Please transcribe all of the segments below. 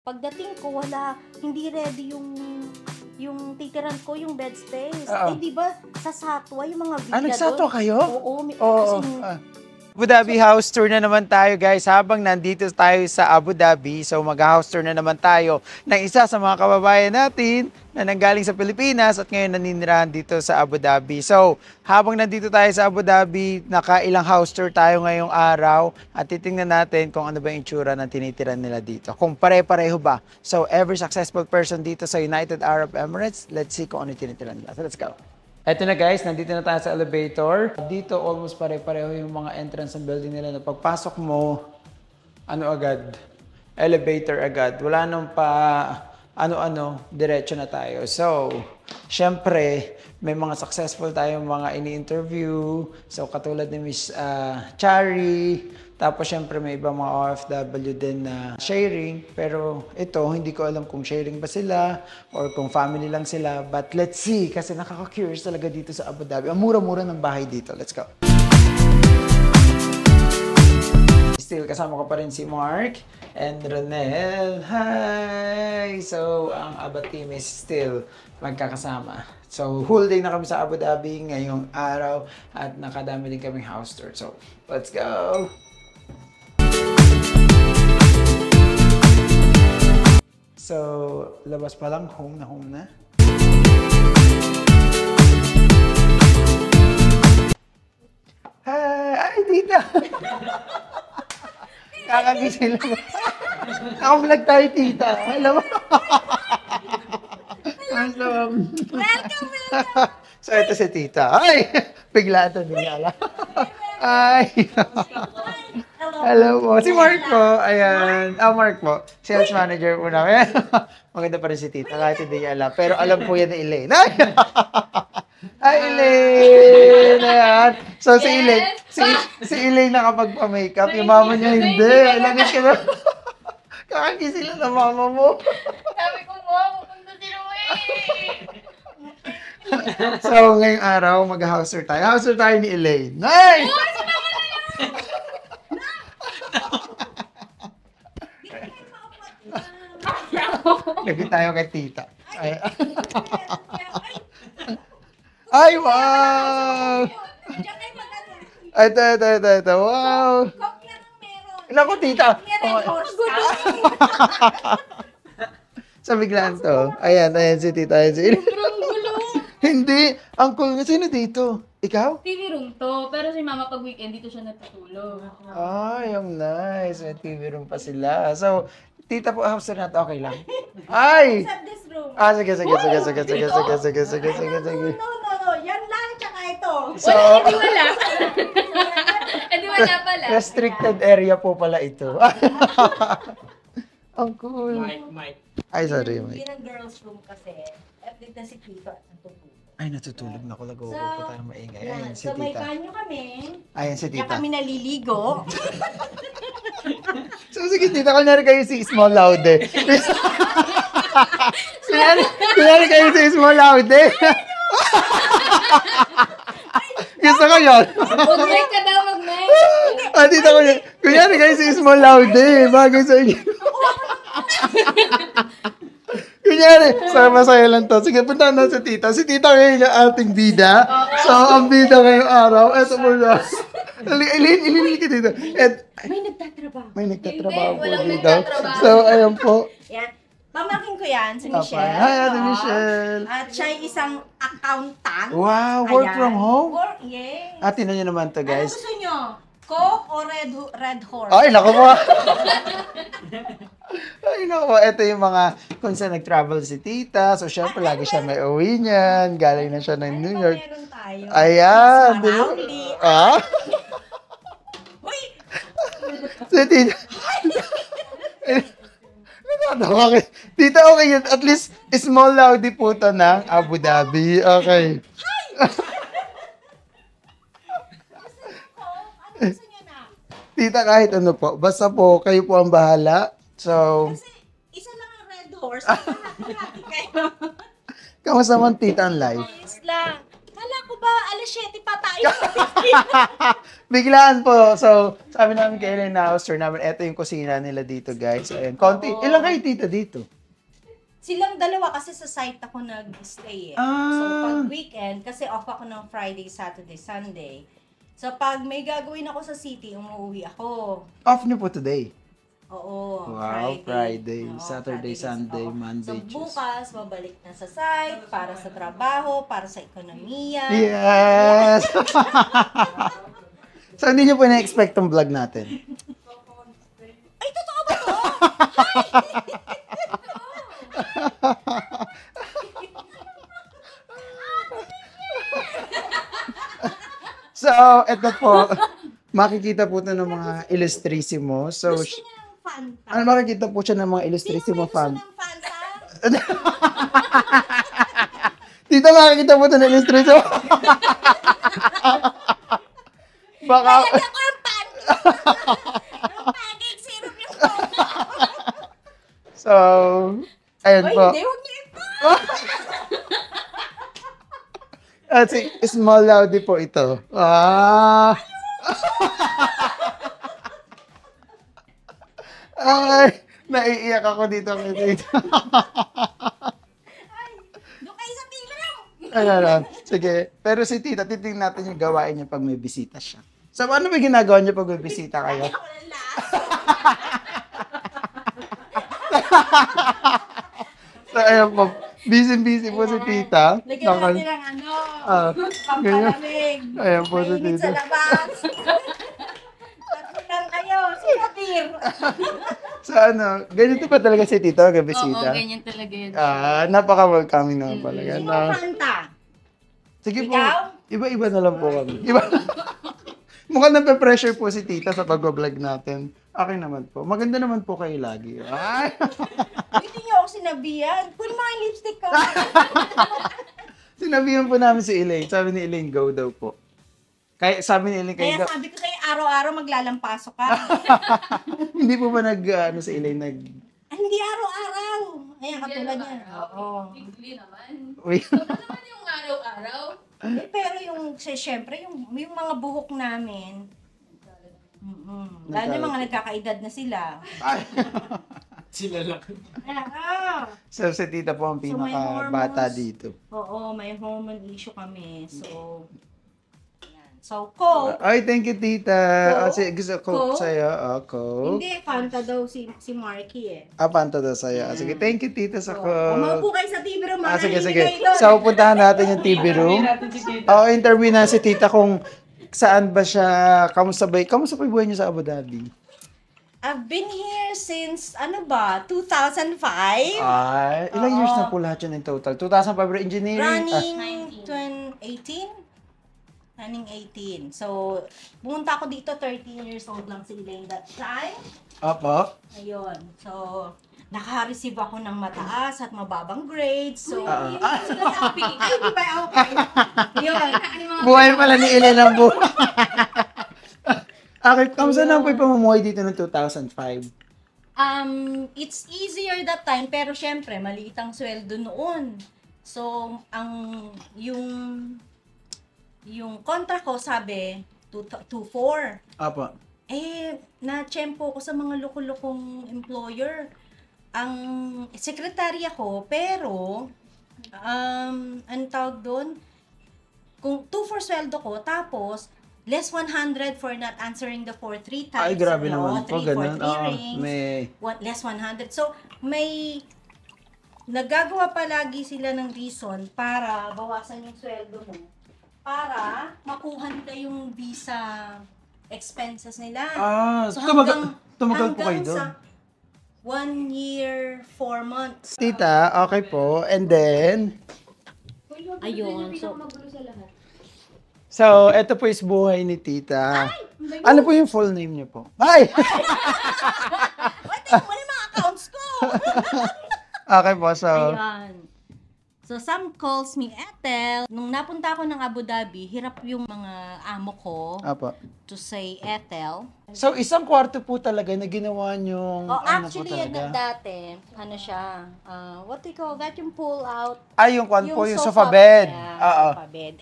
Pagdating ko, hindi ready yung titiran ko, yung bed space. Oo. Eh, di ba, sa Satwa, yung mga villa nagsatwa doon. kayo? Oo. Oo. Abu Dhabi house tour na naman tayo, guys. Habang nandito tayo sa Abu Dhabi, so mag-house tour na naman tayo ng isa sa mga kababayan natin na nanggaling sa Pilipinas at ngayon naninirahan dito sa Abu Dhabi. So, habang nandito tayo sa Abu Dhabi, nakailang house tour tayo ngayong araw at titingnan natin kung ano ba yung itsura ng tinitiran nila dito. Kung pare-pareho ba. So, every successful person dito sa United Arab Emirates, let's see kung ano yung tinitiran nila. So, let's go. Eto na guys, nandito na tayo sa elevator. Dito almost pare-pareho yung mga entrance ng building nila na pagpasok mo, agad? Elevator agad. Wala nang diretso na tayo. So, syempre, may mga successful tayong mga ini-interview. So, katulad ni Miss Chari. Tapos, syempre, may ibang mga OFW din na sharing. Pero ito, hindi ko alam kung sharing ba sila or kung family lang sila. But let's see, kasi nakaka-curious talaga dito sa Abu Dhabi. Ang mura-mura ng bahay dito. Let's go. Still, kasama ko pa rin si Mark and Ronel. Hi! So, ang Aba team is still magkakasama. So, whole day na kami sa Abu Dhabi ngayong araw at nakadami din kaming house tour. So, let's go! So, labas pa lang, home na. Hi! Ay, tita! Kakagising lang. Naka-vlog tayo, tita. Hello. Welcome. So, ito si tita. Ay! Bigla ito, nilala. Ay! Hello po. Si Mark po. Ayan. Mark po. Sales manager po namin. Maganda pa rin si tita. Kahit hindi niya alam. Pero alam po yan ni Elaine. Ay! Hi, Elaine! Ayan. So, si Elaine. Si Elaine nakapagpa-makeup. Yung mama niya hindi. Langit ka na. Kakagising lang ng mama mo. Sabi ko mo, pupunta sila mo So, ngayong araw, mag-house tour tayo. House tour tayo ni Elaine. Ay! Lagi tayo kay tita. Ay, wow! Ito. Wow! Naku, tita. Sa biglaan to. Ayan si tita. Hindi. Uncle, sino dito? Ikaw? TV room to, pero si mama pag weekend dito siya natutulog. Ay, ang nice. May TV room pa sila. So, tita po, house tour natin. Okay lang. Ay! This room. Sige. No. Yan lang, tsaka ito. So, Wala. Hindi wala pala. restricted area po pala ito. Ang cool. Mike. Ay, sorry, Mike. Yung girls room kasi, dito na si Tito at natutulog. Ay, natutulog na ako. Lago po tayo maingay. Ayan, si So, may tita. banyo kami. Ayan, si Kaya tita. kami naliligo. So, sige, tita. Kunyari kayo si Small Laude. Kunyari kayo si Small Laude. Gusto ko yun. Mag-mic ka daw, mag-mic. Tita, kunyari kayo si Small Laude. Bagay sa inyo. Kunyari, masaya lang to. Sige, punta na si tita. Si tita ngayon yung ating bida. So, ang bida ngayong araw, eto mo na. Ilin ka dito. May nagtatrabaho po Walang dito. nagtatrabaho. So, ayan po. Yan. Pamakin ko yan, si Papa. Michelle. Hi, Ate Michelle. At siya ay isang accountant. Wow, work Ayan. from home? Yes. Ate na nyo naman to, Ano guys. gusto nyo? Coke o red horse? Ay, naku po. Ay, naku po. Ito yung mga kung saan nag-travel si tita. So, syempre, lagi siya may uwi niyan. Galing na siya ng New York. Meron tayo. Ayan. Surroundly. Uy! Si tita. Bakit? Tita, okay yun. At least, small Laude po to ng Abu Dhabi. Okay. Ano gusto nyo na? Tita, kahit ano po. Basta po, kayo po ang bahala. So, Kasi isa lang ang red horse. Hati kayo. kamusta man tita ang life? Ayos lang. Kala ko ba alas 7 pa tayo. Biglaan po. So, sabi namin kay Ellen na house tour namin, eto yung kusina nila dito, guys. Ayan, konti. Oo. Ilang kayo tita dito? Silang dalawa kasi sa site ako nag-stay eh. So, pag weekend, kasi off ako ng Friday, Saturday, Sunday. So, pag may gagawin ako sa city, umuwi ako. Off niyo po today? Oo, Wow, Friday, Oo, Saturday, Sunday, oo. Monday, So, bukas, babalik na sa site, para sa trabaho, para sa ekonomiya. Yes! So, hindi niyo po na-expect tong vlog natin? Ay, totoo ba to? So, eto po. Makikita po ito ng mga illustrisimo. So, Gusto niya ng Fanta. ano makikita po siya ng mga illustrisimo fan? Gusto ng Fanta? Dito makikita po ito ng illustrisimo. Baka... Lagyan ko yung Fanta. Yung pancake syrup yung Fanta. So, ayun Ay, po. hindi. Huwag niyo ito. At small Laudy po ito. Ay, naiiyak ako dito kay Tita. Doon kayo sa film. Ayan. Sige. Pero si Tita, titingnan natin yung gawain niya pag may bisita siya. So, ano ba ginagawa niya pag may bisita kayo? Ako ng last. So, ayan po. Busy po si Tita. Lagyan natin ng ano, ganyan. pampalamig. Ayan po si Mainit Tita. sa labas. Tatlo lang kayo. Sino beer? So, ganito pa talaga si Tita pag may Oo, bisita? ganyan talaga yun. Napaka-welcoming naman pala. Sino Ganda. Fanta? Sige po. Ikaw? Iba-iba na lang po kami. Iba. Mukhang nape-pressure po si Tita sa pag-vlog natin. Akin naman po. Maganda naman po kayo lagi. Ay! Hindi niyo ako sinabihan. Puro mga lipstick ko. Sinabihan po namin si Elaine. Sabi ni Elaine, go daw po. Kaya sabi ni Elaine, Kaya kayo daw. sabi ko sa'yo, araw-araw maglalampaso ka. Hindi po ba si Elaine Ay, hindi araw-araw. Ayan, katulad niya. Oo. Weekly naman. Uy. Ano naman yung araw-araw? Pero syempre, yung mga buhok namin, lalo na mga nagkakaedad na sila. Sila lang. Ah, So, si Tita po ang So, may pinaka-bata hormones. dito. oo, may hormone issue kami. So, yan. So, Coke. Ay, thank you, Tita. Coke? Gusto ko Coke? sa'yo. Coke. Hindi, Fanta daw si Marky eh. Panta daw sa'yo. Sige, thank you, Tita, sa Coke. Maupo kayo sa TV room. Sige, makinig sige. kayo doon. So, puntahan natin yung TV room. Interview na si Tita kung saan ba siya, kamusta ba yung buhay niyo sa Abu Dhabi? I've been here since, 2005? Ilang years na po lahat yun in total? 2005 engineering? Running 18? Running 18. So, pumunta ako dito, 13 years old lang si Elaine that time. Opo. Ayun. So, naka-receive ako ng mataas at mababang grades. So, Ah. yun yung sinasabi. Ay, di ba okay? Yun. Buhay pala ni Ellen ang buhay. Okay, kamusta na po yung pamumuhay dito noong 2005? It's easier that time, pero syempre, maliit ang sweldo noon. So, yung contract ko, sabi, 2-4. Opo. Na-tsempo ko sa mga loko-lokong employer. Ang sekretarya ko, pero, ang tawag doon, kung 2-4 sweldo ko, tapos, less 100 for not answering the 4-3 times. Ay, grabe naman po, 3 for ganun. 3 rings. Less 100. So, may nagagawa palagi sila ng reason para bawasan yung sweldo mo. Para makuha nila yung visa expenses nila. So, tumagal po kayo doon. sa 1 year, 4 months. Tita, okay po. And then, Ayun. so, eto po is buhay ni Tita. Ano po yung full name niyo po? Ay! Wait, tingnan mo na yung mga accounts ko! Okay po, so, Ayan. So, some calls me Ethel. Nung napunta ako ng Abu Dhabi, hirap yung mga amo ko Apo. to say Ethel. So, isang kwarto po talaga na ginawa niyong, Actually, po talaga? dati, siya, what do you call that? Yung pull out. Ay, yung kwan po, yung sofa sofa bed. Yeah, Oo. sofa bed.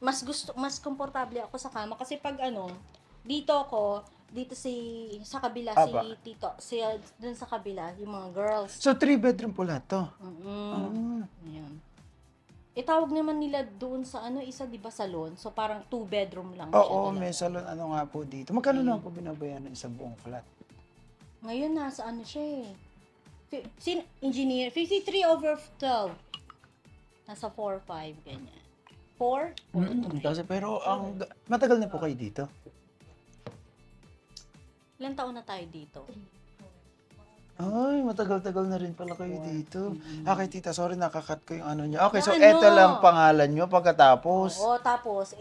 mas komportable ako sa kama kasi pag dito sa kabila Aba. si Tito, dun sa kabila yung mga girls. So, 3-bedroom po lahat to? Mm-mm. Ayan. Itawag naman nila doon sa isa 'di ba salon? So parang 2 bedroom lang siya. Oo, talaga. may salon nga po dito. Magkano na po binabayaran sa buong flat? Ngayon nasa siya engineer 53/12. Nasa 4-5 ganyan. 4? Kasi pero matagal na po kayo dito? Ilang taon na tayo dito? Ay, matagal-tagal na rin pala kayo dito. Okay, tita, sorry, nakakat ko yung niya. Okay, so Na eto lang pangalan nyo pagkatapos. Oo, tapos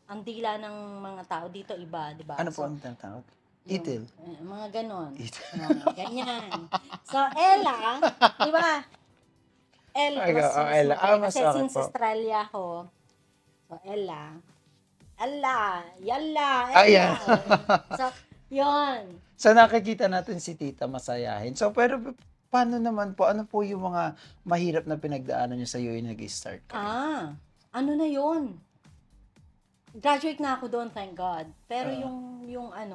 ang dila ng mga tao dito iba, 'di ba? Ano po ang tinatawag? Itil. Mga ganon. Itil. Ganyan. So Ella, 'di ba? Ella, Ella. Mas kasi okay since po. Australia ako. So Ella, Yalla. Ayan. So, yon. So nakikita natin si tita masayahin. So pero paano naman po? Ano po yung mga mahirap na pinagdaanan nyo sa UAE nag-start? Ano na yon? Graduate na ako doon, thank God. Pero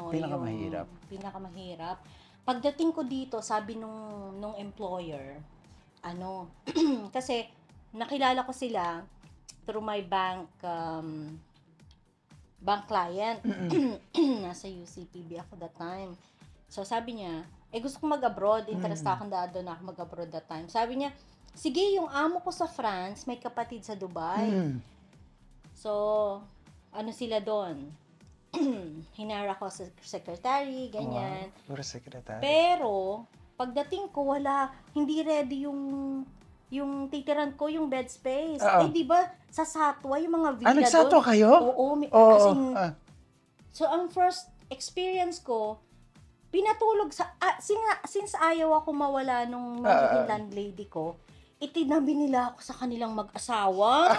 Pinakamahirap. Pinakamahirap. Pagdating ko dito, sabi nung employer, kasi nakilala ko sila through my bank client. Nasa UCPB ako that time. So sabi niya, gusto ko mag-abroad, interest akong doon ako mag-abroad that time. Sabi niya, sige, yung amo ko sa France, may kapatid sa Dubai. So, sila doon? Hinara ko sa secretary, ganyan. Wow, puro secretary. Pero, pagdating ko, hindi ready yung titiran ko, yung bed space. Di ba, sa Satwa, yung mga villa doon. Nagsatwa kayo? Oo. So, ang first experience ko, pinatulog since ayaw ako mawala nung magiging landlady ko, itinabi nila ako sa kanilang mag-asawa.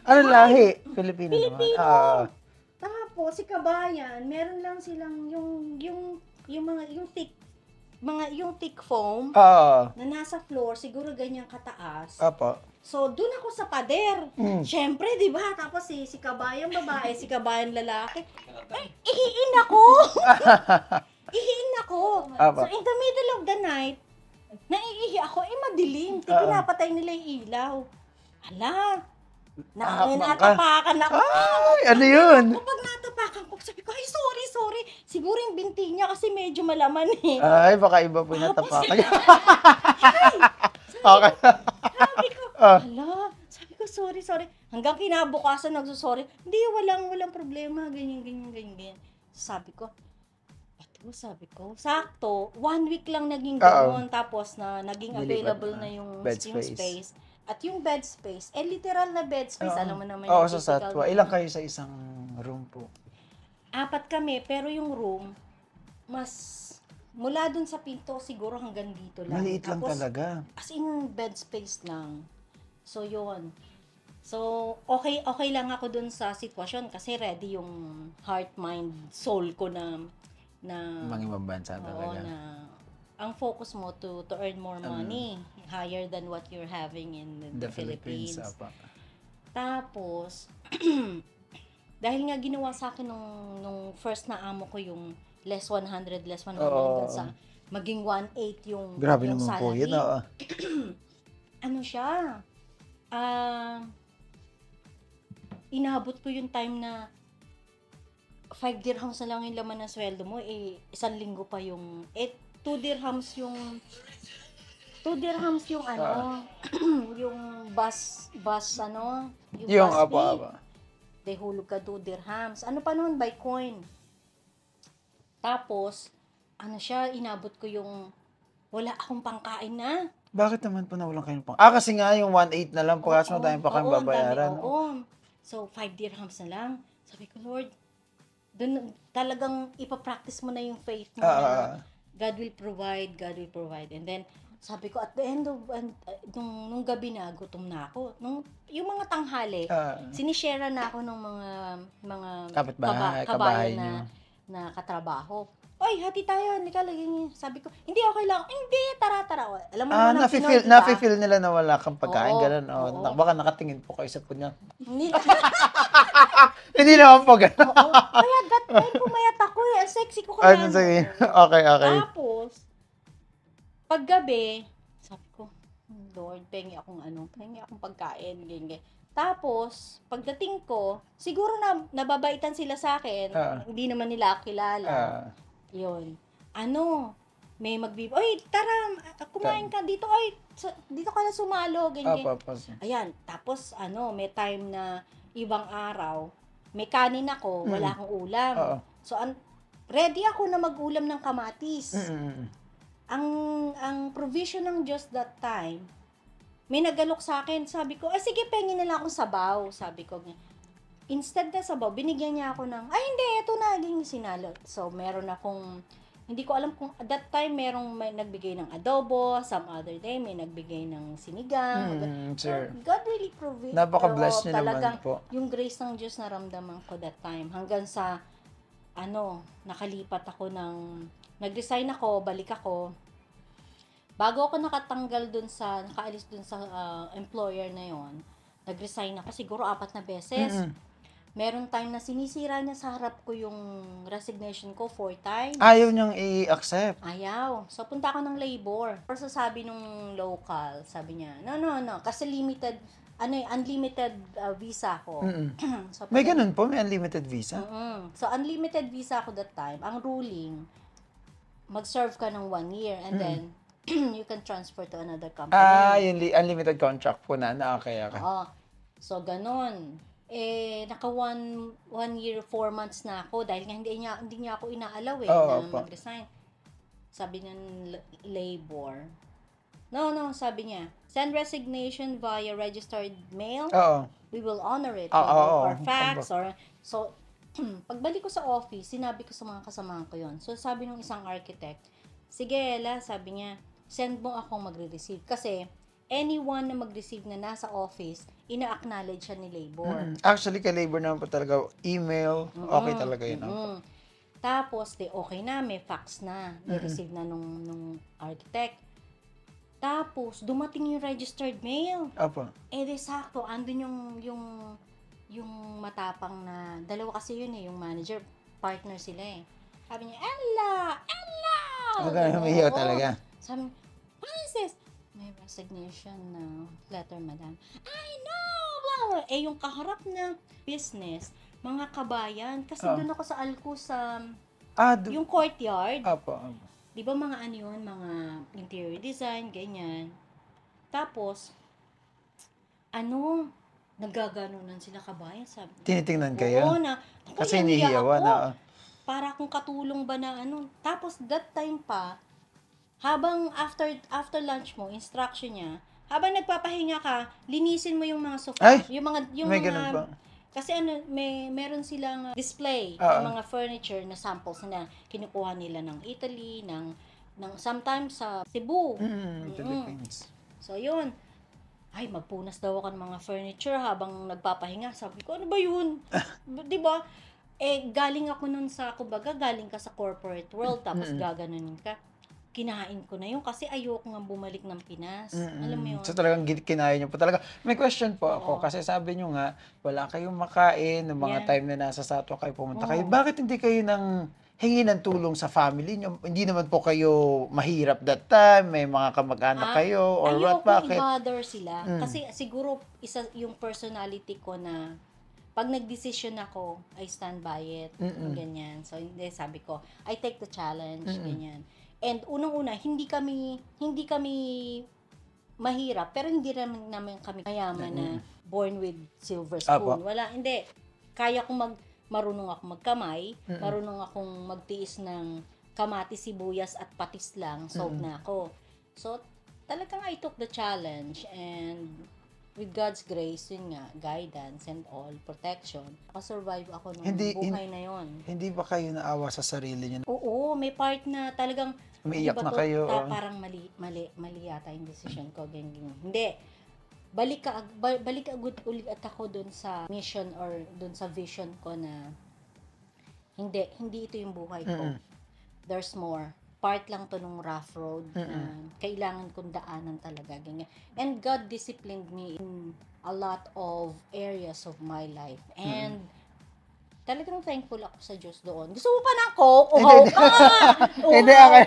Ano lahi? Filipino Filipino. naman. Tapos, si Kabayan, meron lang silang yung thick foam na nasa floor, siguro ganyan kataas. Apo. So, dun ako sa pader. Siyempre, di ba? Tapos si Kabayan babae, si Kabayan lalaki. Ihiin ako! Ihiin ako! Apa. So, in the middle of the night, naiihi ako, madilim. Pinapatay nila yung ilaw. Hala! Natapakan ako. Ay, ano yun? Kapag natapakan ko, sabi ko, ay, sorry. Siguro yung binti niya kasi medyo malaman eh. Ay, baka iba po natapakan. Okay. Sabi ko, hala, sabi ko, sorry. Hanggang kinabukasan nagsusorry. Hindi, walang problema, ganyan. Sabi ko, sakto, 1 week lang naging gano'n, tapos naging available na yung space. At yung bed space, literal na bed space, alam mo naman yung sa Satwa. Ilang kayo sa isang room po? 4 kami, pero yung room, mula dun sa pinto, siguro hanggang dito lang. Maliit lang Tapos, talaga. As in, bed space lang. So, yun. So, okay lang ako dun sa sitwasyon kasi ready yung heart, mind, soul ko na Mga ibang bansa talaga. Ang focus mo to earn more money higher than what you're having in the Philippines. Tapos, dahil nga ginawa sa akin nung first na amo ko yung less 100 hanggang sa maging 1.8 yung Grabe yung naman po salary. Yun, siya? Inabot ko yung time na 5 dirhams na lang yung laman ng sweldo mo, 1 linggo pa yung 2 dirhams yung yung bus yung bus fee. apa. Hulog ka 2 dirhams. Ano pa noon? By coin. Tapos, inabot ko yung wala akong pangkain na. Bakit naman po nawalan kayo pang? Kasi nga yung 1.8 na lang po, kasi madami pa kayong babayaran. So, 5 dirhams na lang. Sabi ko, Lord, dun talagang ipapractice mo na yung faith mo na God will provide. And then, sabi ko, at the end of, nung gabi na, gutom na ako. Yung mga tanghali, sinishare na ako ng mga kabahay na niyo. na katrabaho. Oy, hati tayo, hindi ka laging, sabi ko, hindi, okay lang. Hindi, tara. Alam mo naman ang Pinoy, diba? Nafe-feel nila na wala kang pagkain, Oo, ganun. oo. Baka nakatingin po kayo sa punya. Hindi, Hindi naman po ganun. oo. Kaya that time pumayat ako eh. Ang sexy ko kaya. Ano sige? Okay. Tapos, paggabi, sabi ko, Lord, pengi akong pagkain, ganyan. Tapos, pagdating ko, siguro na nababaitan sila sa akin, hindi naman nila ako kilala. Yun. May oy, tara, kumain ka dito, oy, dito ka na sumalo, ganyan. Ayan, tapos, may time na ibang araw, may kanin ako, wala akong ulam. So, ready ako na mag-ulam ng kamatis. Ang provision ng Diyos that time, may nagalok sa akin, sabi ko, sige, pengin nila akong sabaw, sabi ko. Instead na sabaw, binigyan niya ako ng, hindi, ito na, yung sinalo. So, meron akong, hindi ko alam kung, at that time, may nagbigay ng adobo, some other day, may nagbigay ng sinigang. Sure. God really provide. Napaka-bless niyo naman po. Yung grace ng Diyos naramdaman ko that time. Hanggang sa, nakalipat ako nag-resign ako, balik ako. Bago ako nakaalis dun sa employer na yon, nag-resign ako siguro 4 na beses. Meron time na sinisira niya sa harap ko yung resignation ko 4 times. Ayaw niyang i-accept. Ayaw. So, punta ako ng labor. Pero sabi nung local, sabi niya, no, kasi unlimited visa ko. So, may ganun po, may unlimited visa? So, unlimited visa ko that time. Ang ruling, mag-serve ka ng 1 year and then, you can transfer to another company. Yung unlimited contract po na. Okay. Oo. So, ganun. Naka 1 year, 4 months na ako dahil nga hindi niya ako inaalaw na mag-resign. Sabi ng labor. No, sabi niya, send resignation via registered mail. We will honor it. Or fax. So, pagbalik ko sa office, sinabi ko sa mga kasamahan ko yon. So, sabi ng isang architect, sige, Ella, sabi niya, send mo akong magre-receive. Kasi, anyone na mag-receive na nasa office, ina-acknowledge siya ni labor. Actually, kay labor naman po talaga, email, okay talaga yun. Tapos, okay na, may fax na, na-receive na nung architect. Tapos, dumating yung registered mail. Sakto, andun yung matapang na, dalawa kasi yun yung manager, partner sila Sabi niya, Ella! Humihiyaw talaga. Sabi, what is this? May resignation na letter, madam. I know! Yung kaharap na business, mga kabayan, kasi doon ako sa Alcus, yung courtyard. Di ba mga yun, mga interior design, ganyan. Tapos, nagaganunan sila kabayan, sabi. Tinitingnan kayo? Oo, kasi hinihiyawan na. Para kung katulong ba na Tapos, that time pa, habang after lunch mo, instruction niya, habang nagpapahinga ka, linisin mo yung mga sofa. May ganun ba? Kasi meron silang display ng mga furniture na samples na kinukuha nila ng Italy, ng sometimes sa Cebu. Philippines. So, yun. Magpunas daw ako ng mga furniture habang nagpapahinga. Sabi ko, ano ba yun? Diba? Galing ako nun galing ka sa corporate world, tapos gaganunin ka. Kinain ko na yun kasi ayoko nga bumalik ng Pinas. Alam mo yun? So talagang kinain nyo po talaga. May question po ako kasi sabi nyo nga, wala kayong makain ng mga time na nasa Satwa kayo pumunta kayo. Bakit hindi kayo hingi ng tulong sa family nyo? Hindi naman po kayo mahirap that time, may mga kamag-anak kayo, or what, bakit? Ayoko i-bother sila. Kasi siguro isa yung personality ko na pag nag-decision ako, I stand by it. Ganyan. So, hindi, sabi ko, I take the challenge. Ganyan. And unang-una, hindi kami mahirap, pero hindi naman kami mayaman na born with silver spoon. Wala, hindi. Kaya kong marunong ako magkamay, marunong akong magtiis ng kamatis, sibuyas at patis lang, solve na ako. So, talagang I took the challenge, and with God's grace, yun nga, guidance and all, protection, survive ako nung buhay na yon. Hindi ba kayo naawa sa sarili niyo? Oo, may part na talagang umiiyak na kayo. Parang mali yata yung decision ko. Ganyan. Hindi. Balik ulit ako dun sa mission or dun sa vision ko na hindi ito yung buhay ko. Mm-mm. There's more. Part lang to nung rough road na Mm-mm. kailangan kong daanan talaga. Ganyan. And God disciplined me in a lot of areas of my life. And talagang thankful ako sa Diyos doon. Gusto mo pa ng coke? Uhaw ka! Hindi, okay.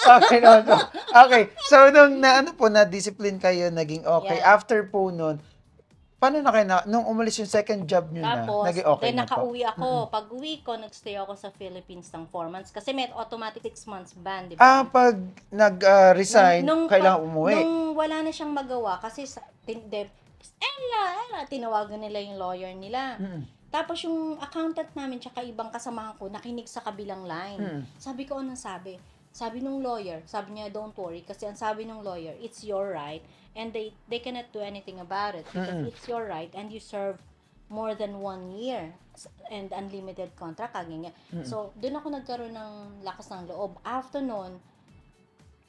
Okay naman po. Okay. So, nung na-discipline kayo, naging okay. Yeah. After po nun, paano na kayo nung umalis yung second job nyo Tapos, naging okay then na po? nakauwi ako. Pag-uwi ko, nagstay ako sa Philippines ng 4 months. Kasi may automatic 6 months ban, di ba? Pag nag-resign, kailangan umuwi. Nung wala na siyang magawa, kasi Ella, tinawagan nila yung lawyer nila. Tapos yung accountant namin, tsaka ibang kasamahan ko, nakinig sa kabilang line. Sabi ko, anong sabi? Sabi nung lawyer, sabi niya, don't worry. Kasi ang sabi nung lawyer, it's your right. And they cannot do anything about it. Because it's your right. And you serve more than 1 year. And unlimited contract, kaganya. So, doon ako nagkaroon ng lakas ng loob. After nun,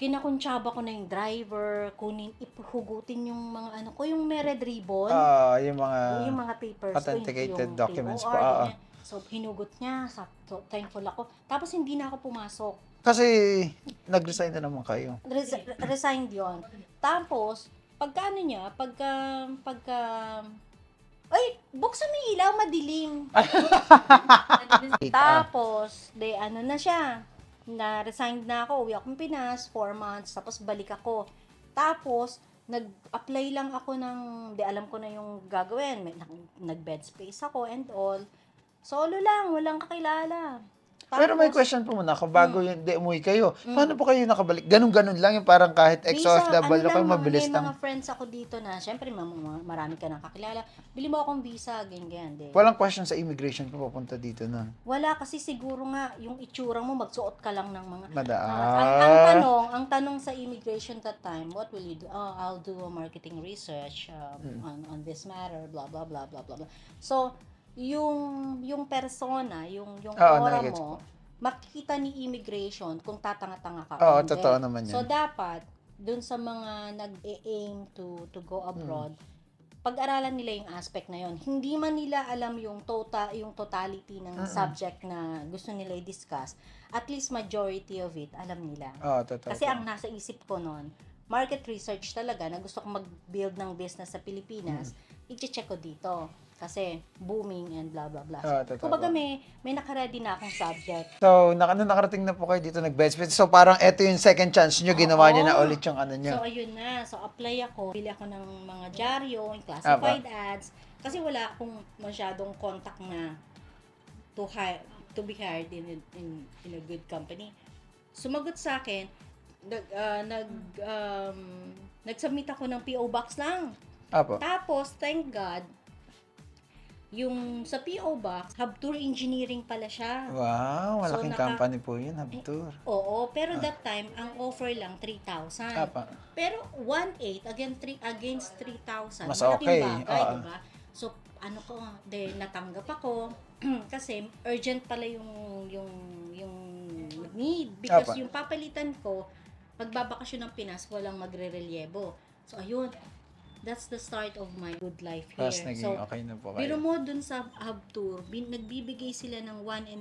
kinakuntsaba ko na yung driver, ihugutin yung mga yung may red ribbon. Yung mga papers. Authenticated yung documents POR, po. ganyan. So, hinugot niya. So, thankful ako. Tapos, hindi na ako pumasok. Kasi, nag-resign na naman kayo. Resigned yon. Tapos, pagka, ay, buksan mo yung ilaw, madilim. Tapos, na siya. Na-resigned na ako, uwi akong Pinas, 4 months, tapos balik ako. Tapos, nag-apply lang ako alam ko na yung gagawin. Nag-bed space ako and all. Solo lang, walang kakilala. Tapos, Pero may question po muna, kung bago yung umuwi kayo, paano po kayo nakabalik? Ganun-ganun lang yung parang kahit ex-OFW kayo, mabilis may lang. mga friends ako dito na, syempre, marami ka nang kakilala. Bili mo akong visa, ganyan. Walang question sa immigration kung pupunta dito na. Wala, kasi siguro nga, yung itsura mo, magsuot ka lang ng mga... Ang tanong sa immigration that time, what will you do? Oh, I'll do a marketing research on this matter, blah, blah, blah, blah, blah. So, yung persona, yung aura mo, makikita ni immigration kung tatanga-tanga ka. Oo, totoo naman yan. So, dapat, dun sa mga nag-aim to go abroad, pag-aralan nila yung aspect na yon. Hindi man nila alam yung totality ng subject na gusto nila i-discuss, at least majority of it, alam nila. Totoo. Kasi ang nasa isip ko noon, market research talaga, na gusto kong mag-build ng business sa Pilipinas, i-check ko dito. Kasi booming and blah blah blah. Kumbaga may naka-ready na akong subject. So, nakarating na po kayo dito, nag-bed space. So, parang eto yung second chance nyo, ginawa nyo na ulit yung ano nyo. So, ayun na. So, apply ako. Bili ako ng mga dyaryo, yung classified ads. Kasi wala akong masyadong contact na to be hired in a good company. Sumagot sa akin, nag-submit ako ng PO Box lang. Tapos, thank God, yung sa PO Box, Hubtour Engineering pala siya. Wow, malaking company po yun, Hubtour. Oo, pero that time, ang offer lang 3,000. Pero 1,800 against 3,000. Mas malaking okay. bagay, diba? So, natanggap ako kasi urgent pala yung need. Because yung papalitan ko, magbabakasyon ng Pinas, walang magre-relyebo. So, ayun. That's the start of my good life here. Tapos naging okay na po kayo. Pero mo dun sa Hubtour, nagbibigay sila ng 1.5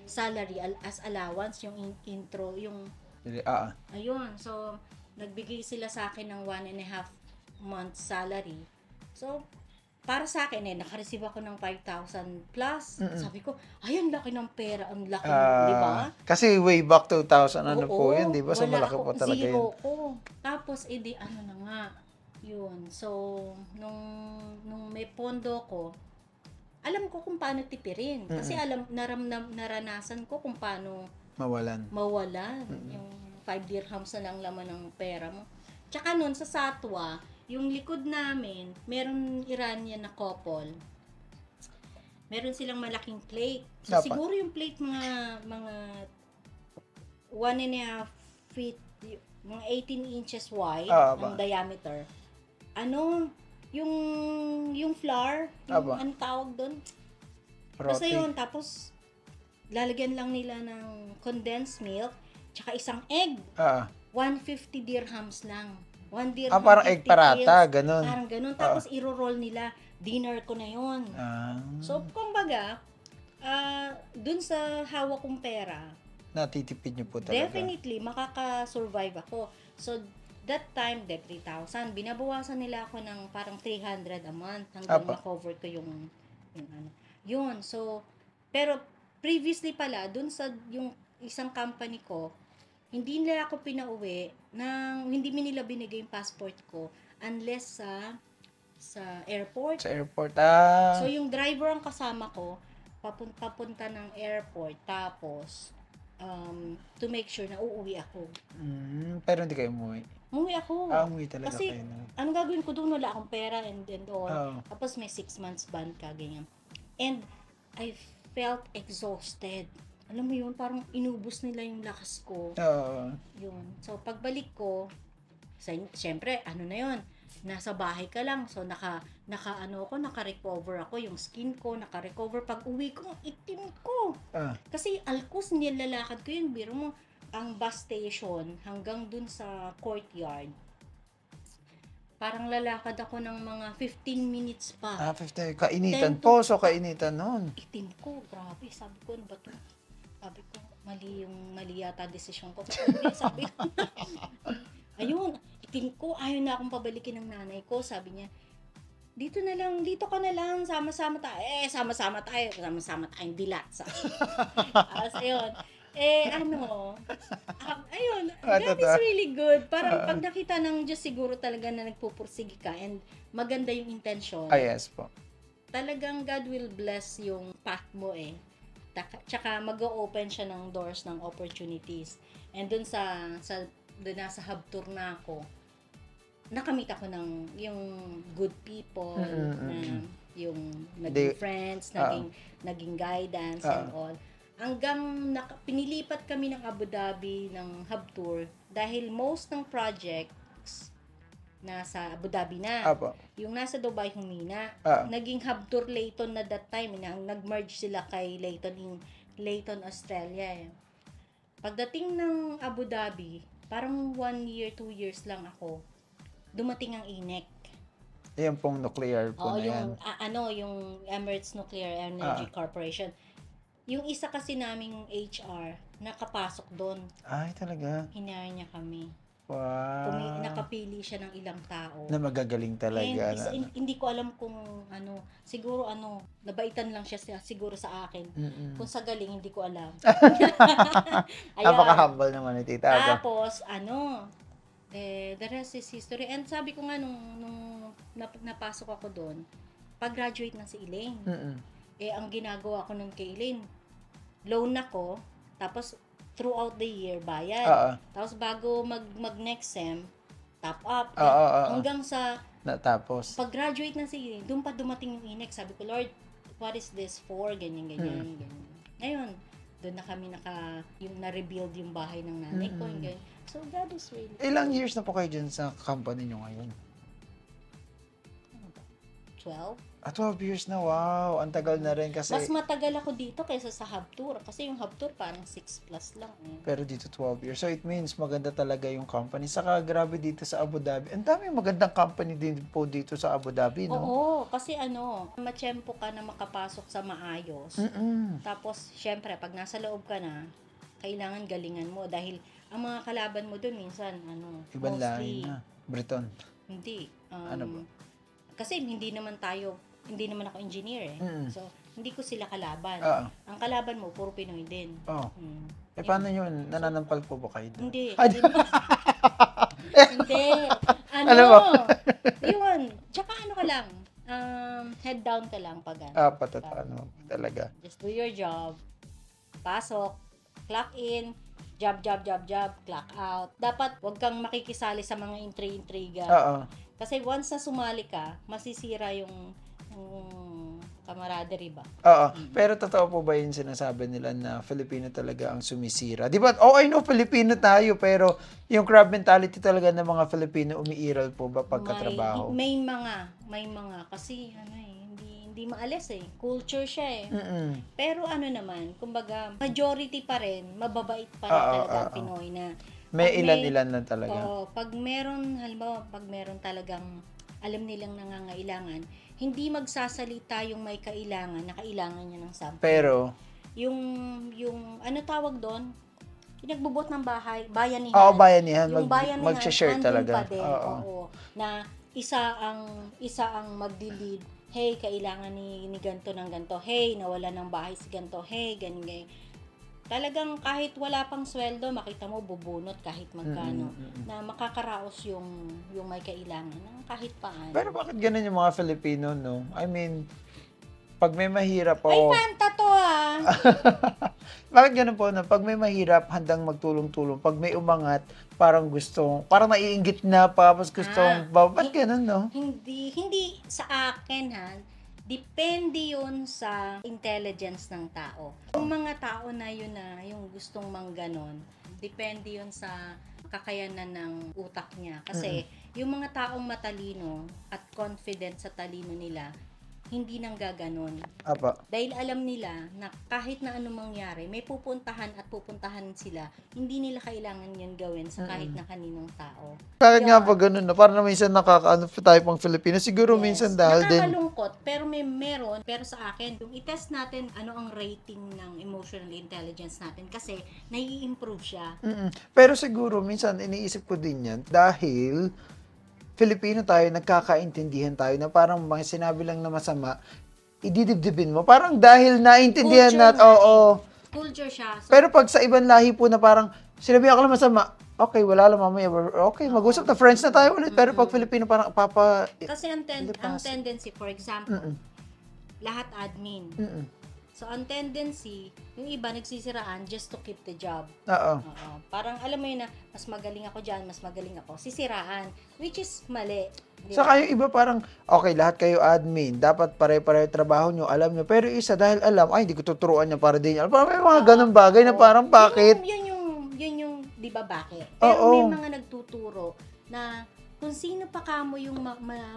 salary as allowance, yung intro, yung... Ayun, so, nagbigay sila sa akin ng 1.5 months salary. So, para sa akin naka-receive ako ng 5,000 plus. Sabi ko, ang laki ng pera, ang laki, di ba? Kasi way back 2,000 po yun, di ba? So, malaki po talaga yun. Zero ko. Tapos, ano na nga, yun. So, nung may pondo ko, alam ko kung paano tipirin. Kasi naranasan ko kung paano mawalan. Yung 5 dirhams na lang laman ng pera mo. Tsaka nun, sa Satwa, yung likod namin, meron Iranian na couple. Meron silang malaking plate. So, siguro yung plate mga 1.5 feet, mga 18 inches wide ang diameter. Yung flour, anong tawag doon? Basta yun, tapos lalagyan lang nila ng condensed milk, tsaka isang egg. 150 dirhams lang. 1 dirham, parang egg parata, ganun. Parang ganun. Tapos iro-roll nila. Dinner ko na yun. So, kumbaga, Dun sa hawak kong pera, Natitipid niyo po talaga. definitely, makaka-survive ako. So, that time, 3,000. Binabawasan nila ako ng parang 300 a month hanggang Apa. ma-cover ko yung ano. Yun, so, pero previously pala, dun sa yung isang company ko, hindi nila ako pinauwi hindi mi nila binigay yung passport ko unless sa airport. Sa airport. So, yung driver ang kasama ko, papunta ng airport, tapos, to make sure na uuwi ako. Pero hindi kayo umuwi. Umuwi ako. Umuwi talaga Kasi, kayo. No? anong gagawin ko doon? Wala akong pera and all. Oo. Tapos may 6 months ban ka, ganyan. And, I felt exhausted. Alam mo yun, parang inubos nila yung lakas ko. Oo. Yun. So, pagbalik ko, syempre, ano na yun, nasa bahay ka lang. So, naka-recover ako. Yung skin ko, naka-recover. Pag uwi ko, itim ko. Kasi alkos, nilalakad ko yun. Biro mo, ang bus station hanggang dun sa courtyard. Parang lalakad ako ng mga 15 minutes pa. 50. Kainitan 10 po. So, kainitan nun. Itim ko, grabe. Sabi ko, ano ba to? Sabi ko, mali yata desisyon ko. Sabi ko, ayun, itim ko, ayaw na akong pabalikin ng nanay ko. Sabi niya, dito ka na lang, sama-sama tayo. Sama-sama tayong dilat. Ayun. Ayun, God is really good. Parang pag nakita ng Diyos siguro talaga na nagpupursige ka and maganda yung intention. Yes po. Talagang God will bless yung path mo eh. Tsaka mag-o-open siya ng doors ng opportunities. And dun dun nasa hub tour na ako, nakamit ako ng yung good people, na yung naging friends, naging guidance and all. Hanggang pinilipat kami ng Abu Dhabi ng hub tour dahil most ng projects nasa Abu Dhabi na. Apo. Yung nasa Dubai humina. Naging hub tour Layton na that time. Nag-merge sila kay Layton, Australia. Pagdating ng Abu Dhabi, parang 1 year, 2 years lang ako, dumating ang INEC. Yan pong nuclear po na yan. Yung Emirates Nuclear Energy Corporation. Yung isa kasi naming HR, nakapasok doon. Ay, talaga? Hinire niya kami. Wow. Nakapili siya ng ilang tao. Na magagaling talaga. And hindi ko alam kung siguro nabaitan lang siya siguro sa akin. Kung sa galing, hindi ko alam. Napaka-humble naman ni Tita. Tapos, the rest is history. And sabi ko nga, nung napasok ako doon, pag-graduate na si Elaine. Ang ginagawa ko nun kay Elaine, loan ako, tapos throughout the year, bayad. Tapos bago mag next sem, top up. Hanggang sa natapos. Pag-graduate na si Elaine, doon pa dumating yung INEC. Sabi ko, Lord, what is this for? Ganyan. Ngayon, doon na kami yung na-rebuild yung bahay ng nanay ko. So, God is really Ilang years na po kayo dyan sa company nyo ngayon? 12. 12 years na, wow. Ang tagal na rin kasi. Mas matagal ako dito kaysa sa hub tour. Kasi yung hub tour parang 6 plus lang. Pero dito 12 years. So it means maganda talaga yung company. Saka grabe dito sa Abu Dhabi. Ang dami magandang company din po dito sa Abu Dhabi, no? Oo, kasi matsyempo ka na makapasok sa maayos. Tapos, syempre, pag nasa loob ka na, kailangan galingan mo. Dahil ang mga kalaban mo dun minsan, ibang mostly, lahi na. Briton. Hindi. Ano ba? Kasi hindi naman ako engineer eh. So, hindi ko sila kalaban. Ang kalaban mo, puro Pinoy din. Paano yun? Nananampal po ba kayo doon? Hindi. Hindi. Yun. Tsaka ka lang. Head down ka lang pag talaga. Just do your job. Pasok. Clock in. Job, clock out. Dapat wag kang makikisali sa mga intriga. Kasi once na sumali ka, masisira yung camaraderie ba? Pero totoo po ba yung sinasabi nila na Filipino talaga ang sumisira? Di ba? I know Filipino tayo, pero yung crab mentality talaga ng mga Filipino umiiral po ba pagkatrabaho? May mga kasi hindi maalis eh. Culture siya eh. Pero naman, kumbaga, majority pa rin, mababait pa rin talaga ang Pinoy na may ilan-ilan lang talaga. Pag meron talagang alam nilang nangangailangan, hindi magsasalita yung may kailangan na kailangan niya ng something. Pero, yung ano tawag doon? Yung nagbubuot ng bahay, bayanihan. oo, bayanihan. Yung bayanihan, Mag-share nandun talaga. pa din. Oo. Oo. Na isa ang magdi-lead. Hey, kailangan ni ganto ng ganto. Hey, nawala ng bahay si ganto. Hey, ganyan. Talagang kahit wala pang sweldo, makita mo bubunot kahit magkano. Na makakaraos yung may kailangan ng kahit paano. Pero bakit ganun yung mga Filipino, no? I mean, pag may mahirap, Ay, fanta to ah! bakit ganun po na pag may mahirap, handang magtulong-tulong. Pag may umangat, parang naiinggit na pa, tapos gustong, bakit ganun, no? Hindi sa akin ha. Depende yun sa intelligence ng tao. Yung mga tao na yun na yung gustong mangganon, depende yun sa kakayanan ng utak niya. Kasi yung mga taong matalino at confident sa talino nila, hindi nang gaganon. Apa. Dahil alam nila na kahit na anong mangyari, may pupuntahan sila, hindi nila kailangan yun gawin sa kahit na kaninong tao. Bakit nga pa ganun, no? Parang minsan nakakaano tayo pang Filipino. Siguro minsan dahil din. Nakakalungkot, pero pero sa akin, yung i-test natin ano ang rating ng emotional intelligence natin kasi nai-improve siya. Pero siguro minsan iniisip ko din yan dahil Filipino tayo, nagkakaintindihan tayo na parang mga sinabi lang na masama, ididibdibin mo. Parang dahil naintindihan Culture natin, oo. Culture siya. So, Pero pag sa ibang lahi po na parang, sinabi ako lang masama, okay, wala lang mamaya, okay, mag-usap na, friends na tayo ulit. Pero pag Filipino, parang kasi ang tendency, for example, lahat admin. So, ang tendency, yung iba nagsisiraan just to keep the job. Oo. Parang alam mo yun na, mas magaling ako dyan, mas magaling ako. Sisiraan, which is mali. Di Saka yung iba parang, okay, lahat kayo admin, dapat pare-pare trabaho nyo, alam nyo. Pero isa, dahil alam, ay, hindi ko tuturuan niya para din niya. Parang may mga ganun bagay na parang bakit? Yun yung, di ba bakit? Pero Oo. may mga nagtuturo na kung sino pa kamo yung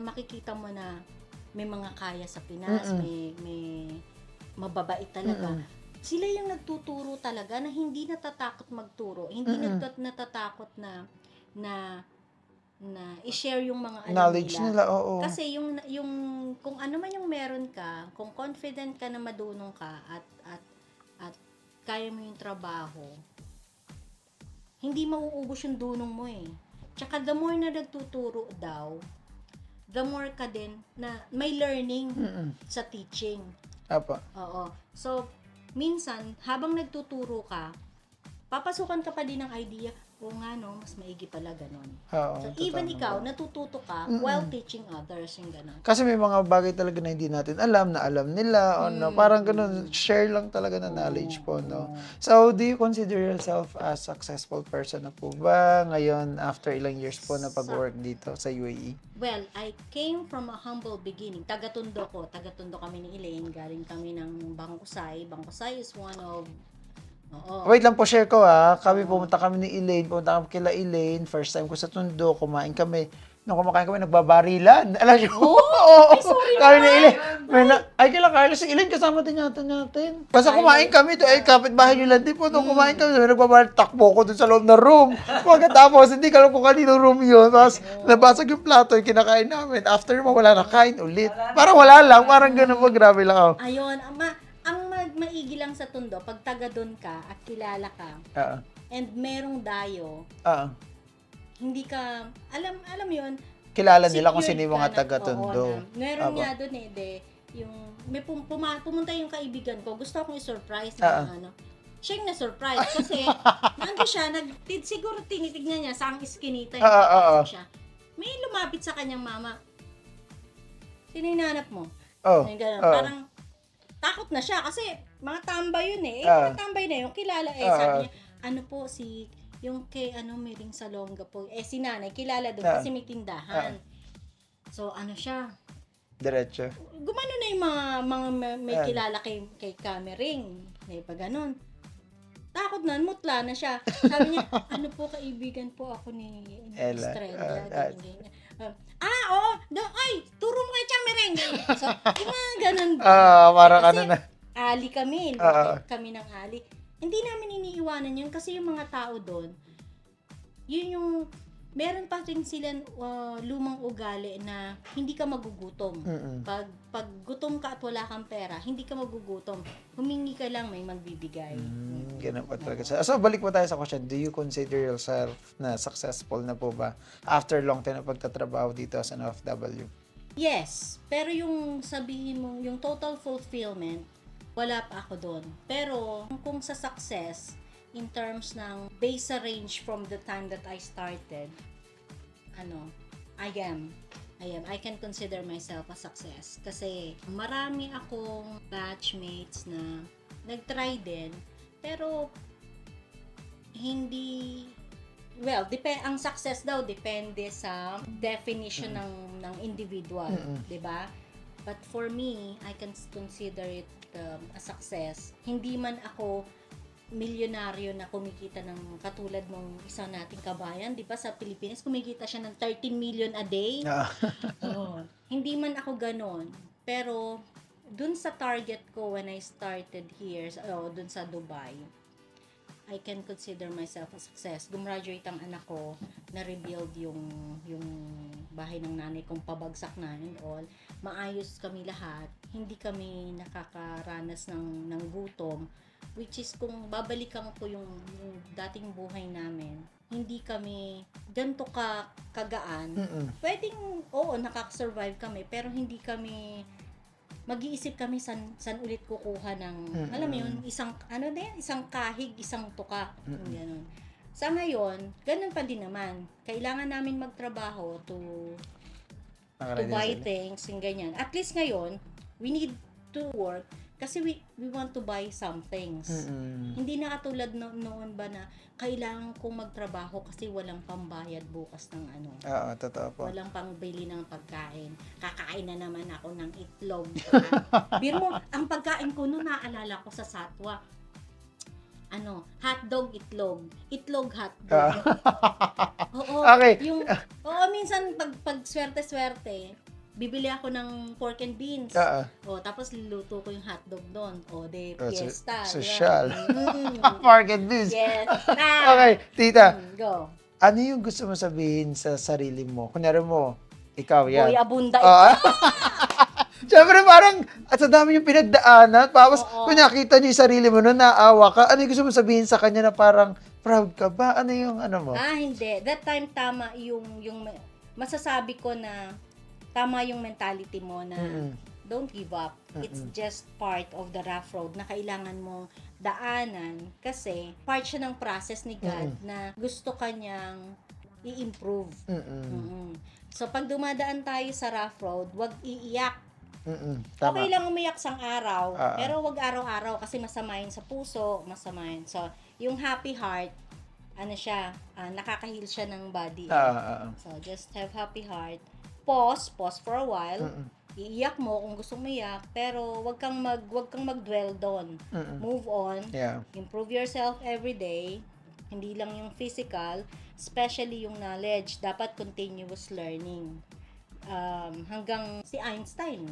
makikita mo na may mga kaya sa Pinas, may mababait talaga. Sila yung nagtuturo talaga na hindi natatakot magturo, hindi natatakot na i-share yung mga alam Knowledge nila. nila, oo. Kasi yung kung ano man yung meron ka, kung confident ka na madunong ka at kaya mo yung trabaho, hindi mauubos yung dunong mo eh. Tsaka the more na nagtuturo daw, the more ka din na may learning sa teaching. Apa. Oo. So, minsan, habang nagtuturo ka, papasukan ka pa din ng idea, o nga no, mas maigi pala ganon. Oo, So, totoo even naman. ikaw, natututo ka while teaching others yung ganon. Kasi may mga bagay talaga na hindi natin alam, na alam nila, o no, parang ganun, share lang talaga na knowledge po, no? So, do you consider yourself a successful person na po ba ngayon, after ilang years po na pag-work dito sa UAE? Well, I came from a humble beginning. Taga-Tondo kami ni Elaine. Galing kami ng Bangkusay. Bangkusay is one of... Oo. Wait lang po, share ko pumunta kami ni Elaine, pumunta kami kila Elaine, first time ko sa Tondo, kumain kami. Nung kumakain kami, nagbabarilan. Alam niyo? Oo! Kami ni Elaine. Kailan Carlos, si Elaine kasama din natin. Basta kumain kami, ay kapitbahay nyo lang din po. Nung kumain kami, nagbabarilan, takbo ko dun sa loob ng room. Pagkatapos, hindi ka alam kung kanino room yun. Tapos, nabasag yung plato, yung kinakain namin. After mo, wala na, kain ulit. Parang wala lang, parang ganun po, grabe lang ako. Ayun, ang maigi lang sa Tondo, pag taga doon ka at kilala ka, and merong dayo, hindi ka, alam yun, kilala nila kung sino secured yung mga ka na- taga-Tondo. oo, meron nga doon may pumunta yung kaibigan ko, gusto akong i-surprise na siya yung na-surprise kasi nandun siya, siguro tinitignan niya sa ang iskinita yung papasok siya. May lumapit sa kanyang mama. Sino yung nanap mo? Yung ganun. Parang takot na siya kasi mga tambay yun eh. Mga tambay na yung kilala sabi niya, ano po yung kay Miring Salonga po. Si nanay, kilala doon kasi may tindahan. So, siya. Diretso. Gumano na yung mga may kilala kay Kamering. May pa ganun. Takot na, mutla na siya. Sabi niya, ano po, kaibigan po ako ni Estrella. Turo mo kay Kamering. So, yung mga ganun. Parang kasi, na. Ali kami. Kami ng ali. Hindi namin iniiwanan yun kasi yung mga tao doon, yun yung meron pa rin silang lumang ugali na hindi ka magugutom. Pag gutom ka at wala kang pera, hindi ka magugutom. Humingi ka lang, may magbibigay. Ganun pa talaga. So, balik po tayo sa question. Do you consider yourself na successful na po ba after long time na pagtatrabaho dito as an OFW? Yes, pero yung sabihin mo, yung total fulfillment, wala pa ako doon. Pero kung sa success, in terms ng base range from the time that I started, I can consider myself a success. Kasi marami akong batchmates na nag-try din, pero hindi, ang success daw depende sa definition ng individual, 'di ba? But for me, I can consider it a success. Hindi man ako milyonaryo na kumikita ng katulad ng isa nating kabayan, 'di ba, sa Pilipinas kumikita siya ng 13 million a day. Hindi man ako ganon, pero dun sa target ko when I started here, dun sa Dubai, I can consider myself a success. Gumraduate ang anak ko, na-rebuild yung bahay ng nanay kong pabagsak na and all. Maayos kami lahat, hindi kami nakakaranas ng gutom. Which is, kung babalikan ko yung dating buhay namin, hindi kami ganito kagaan. Pwedeng, nakaka-survive kami, pero hindi kami, mag-iisip kami san ulit kukuha ng, alam mo yun, isang kahig, isang tuka. Ganun. Sa ngayon, ganun pa din naman. Kailangan namin magtrabaho to buy things, yung ganyan. At least ngayon, we need to work kasi we want to buy some things. Hindi na katulad noon ba na kailangan kong magtrabaho kasi walang pambayad bukas ng Oo, totoo po. walang pangbili ng pagkain. Kakain na naman ako ng itlog. Biro mo, ang pagkain ko noon naalala ko sa Satwa. Hotdog, itlog. Itlog, hotdog. Oo. Okay. Minsan pag swerte-swerte, bibili ako ng pork and beans. Tapos luluto ko yung hotdog doon. Fiesta. Social. Pork and beans. Yes. Okay, tita. Go. Ano yung gusto mo sabihin sa sarili mo? Kunyari mo, ikaw yan. Boy, abunda. Siyempre parang, at sa dami yung pinagdaanan, tapos kung nakita niyo yung sarili mo na naawa ka, ano yung gusto mo sabihin sa kanya na parang, proud ka ba? Ano yung mo? Hindi. That time, tama yung masasabi ko na tama yung mentality mo na don't give up. It's just part of the rough road na kailangan mong daanan kasi part siya ng process ni God na gusto kanyang i-improve. So, pag dumadaan tayo sa rough road, wag iiyak. Tama. Okay lang umiyak sang araw, pero wag araw-araw kasi masama yun sa puso, masama yun. So, yung happy heart, nakaka-heal siya ng body. So, just have happy heart. Pause for a while. Iiyak mo kung gusto mo iyak, pero wag kang mag-dwell doon. Move on. Improve yourself every day. Hindi lang yung physical, especially yung knowledge. Dapat continuous learning. Hanggang si Einstein,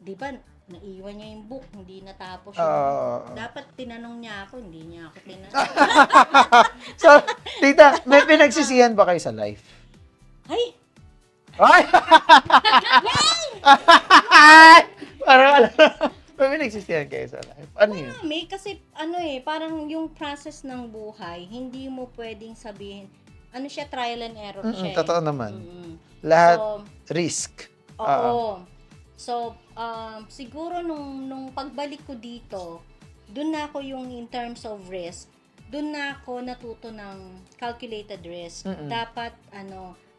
'di ba? Naiwan niya yung book, hindi natapos yung dapat tinanong niya ako, hindi niya ako tinanong. So, tita, may pinagsisihan ba kayo sa life? Ay! Parang may nagsisihan kayo sa life. Ano yun? May kasi parang yung process ng buhay, hindi mo pwedeng sabihin, siya, trial and error siya. Totoo naman. Lahat risk. Oo. So, siguro nung pagbalik ko dito, dun na ako yung in terms of risk, dun na ako natuto ng calculated risk. Dapat,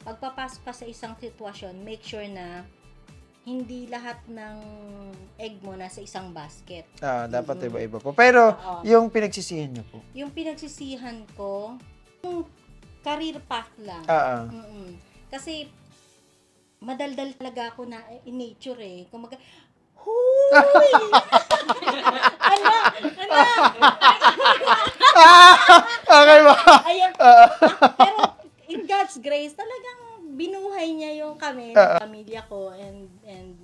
pagpapasok ka sa isang sitwasyon, make sure na hindi lahat ng egg mo nasa isang basket. Dapat iba-iba po. Pero, yung pinagsisihan niyo po? Yung pinagsisihan ko, yung career path lang. Kasi, madaldal talaga ako na in nature eh. Kumaga, huy! Okay ba? Ayan. Pero, in God's grace, talagang binuhay niya yung pamilya ko and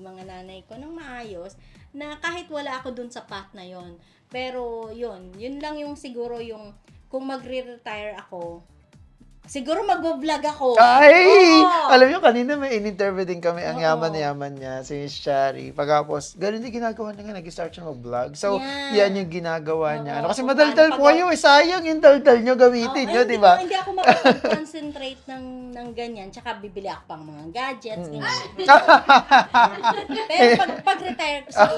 mga nanay ko ng maayos na kahit wala ako dun sa path na yon. Pero yun lang yung siguro yung kung magre-retire ako, siguro mag-vlog ako. Ay! Oo. Alam niyo, kanina may in-interview din kami, ang Oo. yaman-yaman niya, si Miss Shari. Pagkapos, ganun din ginagawa niya nga, nag-start siya mag-vlog. So, Yeah. yan yung ginagawa niya. Oo, Kasi kung madaldal paano po kayo, sayang yung daldal niyo, gamitin niyo, di ba? Hindi ako makapag-concentrate ng ganyan. Tsaka bibili ako pang mga gadgets. Ganyan. Pero pag-retire ko sa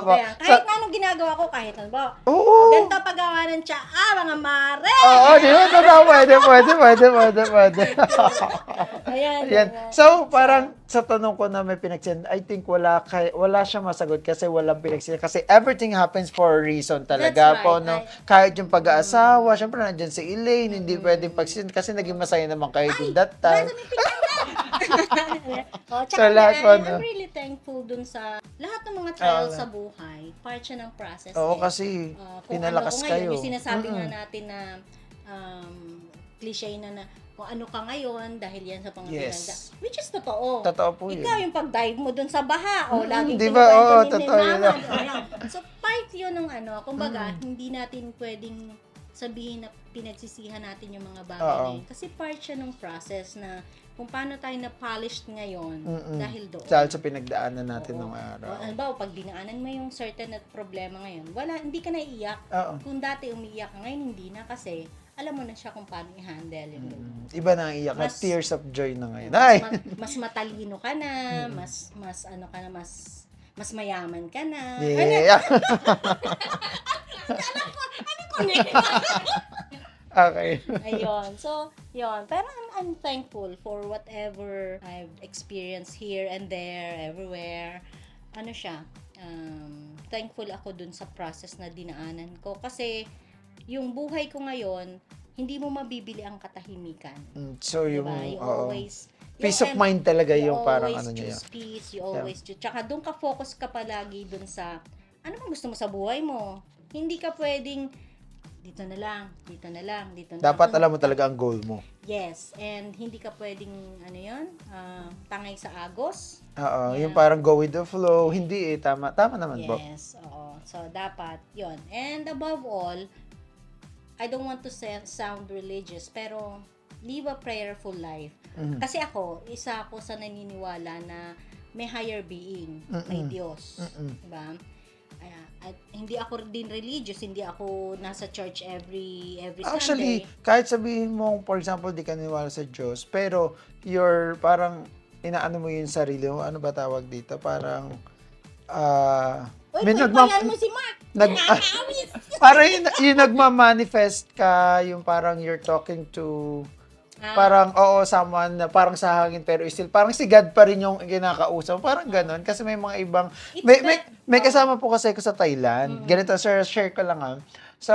Apo. kahit na anong ginagawa ko, kahit ano ba, Oo. ganito paggawa ng tsaa, mga mare! Oo, di ba? Totoo, pwede. Ayan. Ayan. So, parang sa tanong ko na may pinagsin, I think wala siya masagot kasi walang pinagsin. Kasi everything happens for a reason talaga That's po. right. No? Kahit yung pag-aasawa, syempre nandiyan si Elaine, hindi pwedeng pagsin kasi naging masaya naman kayo din that time. Tsaka lahat po, no? I'm really thankful dun sa lahat ng mga trials sa buhay. Part siya ng process. Oo, kasi kung pinalakas ano ko ngayon, kayo. yung sinasabi nga natin na cliche na kung ano ka ngayon dahil yan sa Yes. which is totoo. Totoo po yun. Ikaw yung pag-dive mo dun sa baha o laging di ba? Oo, kinukwento ni totoo yun. Mama. So part yun ng kumbaga, hindi natin pwedeng sabihin na pinagsisihan natin yung mga bagay na yun. Kasi part siya ng process na kung paano tayo na-polished ngayon dahil doon. Dahil sa pinagdaanan natin nung araw. Ano ba, pag dinaanan mo yung certain problema ngayon, hindi ka naiiyak. Oo. Kung dati umiiyak ka, ngayon hindi na kasi alam mo na siya kung paano i-handle yung Iba na ang iyak. Tears of joy na ngayon. mas matalino ka na, mas ano ka na, mas mayaman ka na. Yeah. Okay. Ayun. So, yun. Pero I'm thankful for whatever I've experienced here and there, everywhere. Ano siya? Thankful ako dun sa process na dinaanan ko. Kasi, yung buhay ko ngayon, hindi mo mabibili ang katahimikan. So, yung, diba? You always... peace of mind talaga yung parang ano niya. You always choose peace. You always choose. Tsaka doon ka focus ka palagi dun sa, ano bang gusto mo sa buhay mo? Hindi ka pwedeng, dito na lang. Dapat alam mo talaga ang goal mo. Yes. And hindi ka pwedeng, tangay sa agos. Oo, yung parang go with the flow. Hindi tama naman po. Yes, oo. So, dapat, yon. And above all, I don't want to sound religious, pero live a prayerful life. Kasi isa ako sa naniniwala na may higher being, may Diyos. Diba? At hindi ako din religious, hindi ako nasa church every Actually, Sunday. kahit sabihin mo, for example, di ka naniwala sa Diyos, pero you're parang inaano mo yung sarili mo, ano ba tawag dito? Parang, Pagpayan mo si Mark! parang yung nagma-manifest ka, yung parang you're talking to, parang, someone na parang sa hangin, pero still, parang si God pa rin yung kinakausap. Parang ganon. Kasi may mga ibang, may kasama po kasi ako sa Thailand. Ganito, share ko lang So,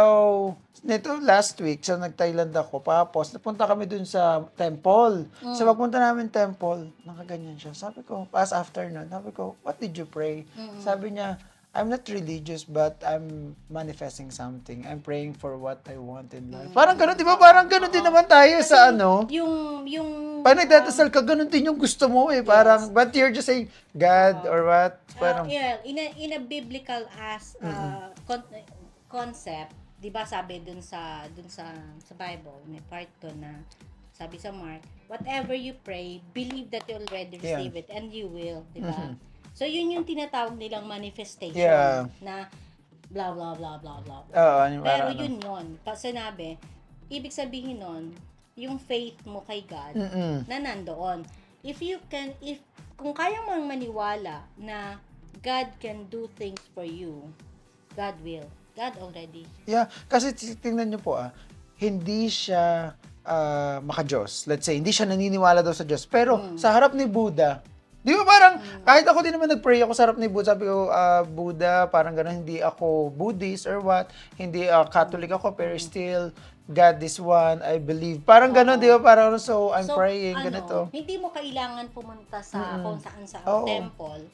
nito last week, so nag-Thailand ako, tapos napunta kami dun sa temple. So, pagpunta namin temple, nakaganyan siya. Sabi ko, after nun, sabi ko, what did you pray? Sabi niya, I'm not religious, but I'm manifesting something. I'm praying for what I want in life. Parang ganun, di ba? Parang ganun din naman tayo sa Yung pag nagdadasal ka, ganun din yung gusto mo eh. Parang, but you're just saying, God, or what? Parang, in a biblical concept, di ba sabi dun sa Bible, may part doon na sabi sa Mark, whatever you pray, believe that you already receive it and you will, di ba? So, yun yung tinatawag nilang manifestation na blah, blah, blah, blah, blah. Pero yun. Sinabi, ibig sabihin nun, yung faith mo kay God na nandoon. Kung kaya mong maniwala na God can do things for you, God will. God already. Yeah, kasi tingnan nyo po hindi siya maka-Diyos. Let's say, hindi siya naniniwala daw sa Diyos. Pero sa harap ni Buddha, di ba parang, kahit ako din naman nag-pray ako sa harap ni Buddha, sabi ko, Buddha, parang gano'n, hindi ako Buddhist or what, hindi Catholic ako, pero still, God is one, I believe. Parang gano'n, di ba? Parang, so, I'm praying, ganito. Hindi mo kailangan pumunta sa kung saan sa temple.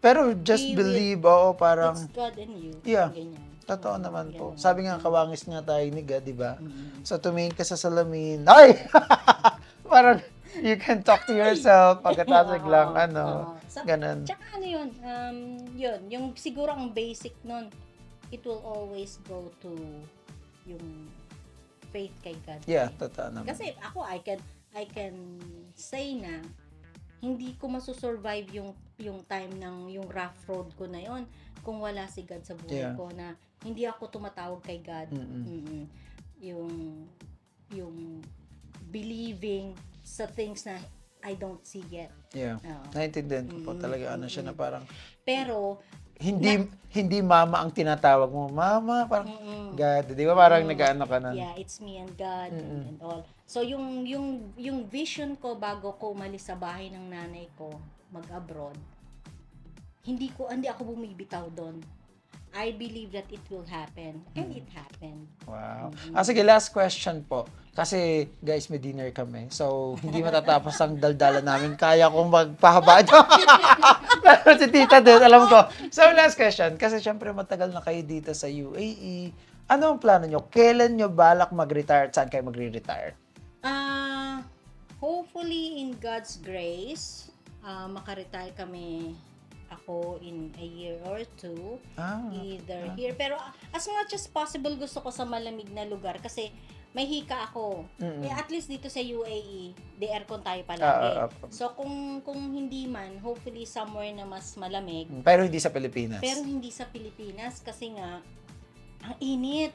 Pero just believe, parang, it's God and you. Yeah. Ganyan. Totoo naman po. Sabi nga, kawangis nga tayo ni God, di ba? So, tumingin ka sa salamin. Ay! Parang, you can talk to yourself pagkatapos lang, ganun. Tsaka yun, yung siguro ang basic nun, it will always go to yung faith kay God. Yeah, totoo naman. Kasi ako, I can say na hindi ko masusurvive yung time ng yung rough road ko na yon kung wala si God sa buhay ko, na hindi ako tumatawag kay God. Yung believing sa things na I don't see yet. Yeah. Naintindihan ko po talaga siya na parang pero hindi mama ang tinatawag mo. Mama, parang God, di ba? Parang nag-ano ka na. Yeah, it's me and God and all. So yung vision ko bago ko umalis sa bahay ng nanay ko, mag-abroad, hindi ako bumibitaw doon. I believe that it will happen. And it happened. Wow. Sige, last question po. Kasi, guys, may dinner kami. So, hindi matatapos ang daldala namin. Kaya kong magpahaba. Pero si tita din, alam ko. So, last question. Kasi, syempre, matagal na kayo dito sa UAE. Ano ang plano nyo? Kailan nyo balak mag-retire? Saan kayo magre-retire? Hopefully, in God's grace, makaretire kami ako in a year or two, either here. Pero as much as possible, gusto ko sa malamig na lugar kasi may hika ako. At least dito sa UAE, the aircon tayo palagi. So kung hindi man, hopefully somewhere na mas malamig. Pero hindi sa Pilipinas. Kasi nga, ang init.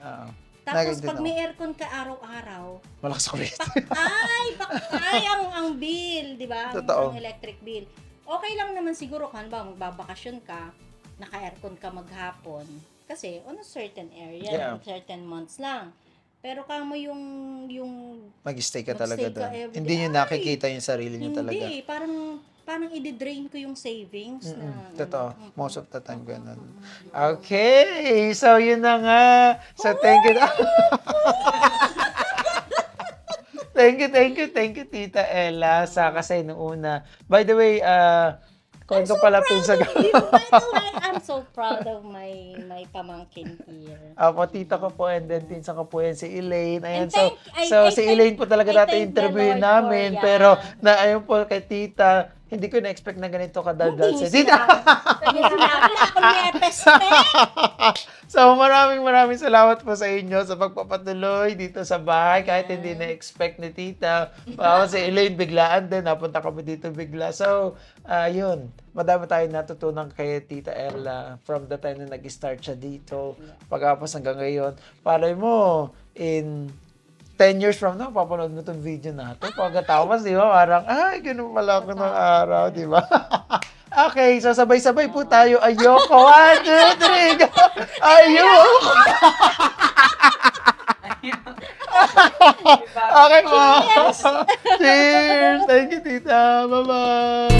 Tapos pag may aircon ka araw-araw, malakas kuryente. Pakay ang bill, di ba? Totoo. Ang electric bill. Okay lang naman siguro kung magbabakasyon ka, naka-aircon ka maghapon. Kasi on a certain area, certain months lang. Pero kamo yung mag-stay ka talaga doon. Hindi nyo nakikita yung sarili nyo talaga. Hindi, parang i-drain ko yung savings na. Totoo. Most of the time ganun. Okay, so yun na nga. So thank you. Thank you, Tita Ella, sa kasi nung una. By the way, kung ka pala pinsa ka. By the way, I'm so proud of my pamangkin here. Apo, tita ko po, and then pinsa ko po yan, si Elaine. Ayan, And si Elaine po talaga dati interviewin namin. Pero, ayun po kay tita, hindi ko na-expect na ganito kadaldal si tita. So, maraming salamat po sa inyo sa pagpapatuloy dito sa bahay. Kahit hindi na-expect ni tita. Si Elaine, biglaan din. Napunta kami dito bigla. So, yun. Madami tayong natutunan kay Tita Ella from the time na nag-start siya dito. Pagkapos hanggang ngayon. Palay mo, in 10 years from now, papanood mo itong video natin. Pagkatapos, di ba? Parang, ganun pala ako ng araw, di ba? Okay, so sabay-sabay po tayo. Ayoko. 1, 2, 3, go! Ayoko! Okay po. Cheers! Thank you, tita. Bye-bye!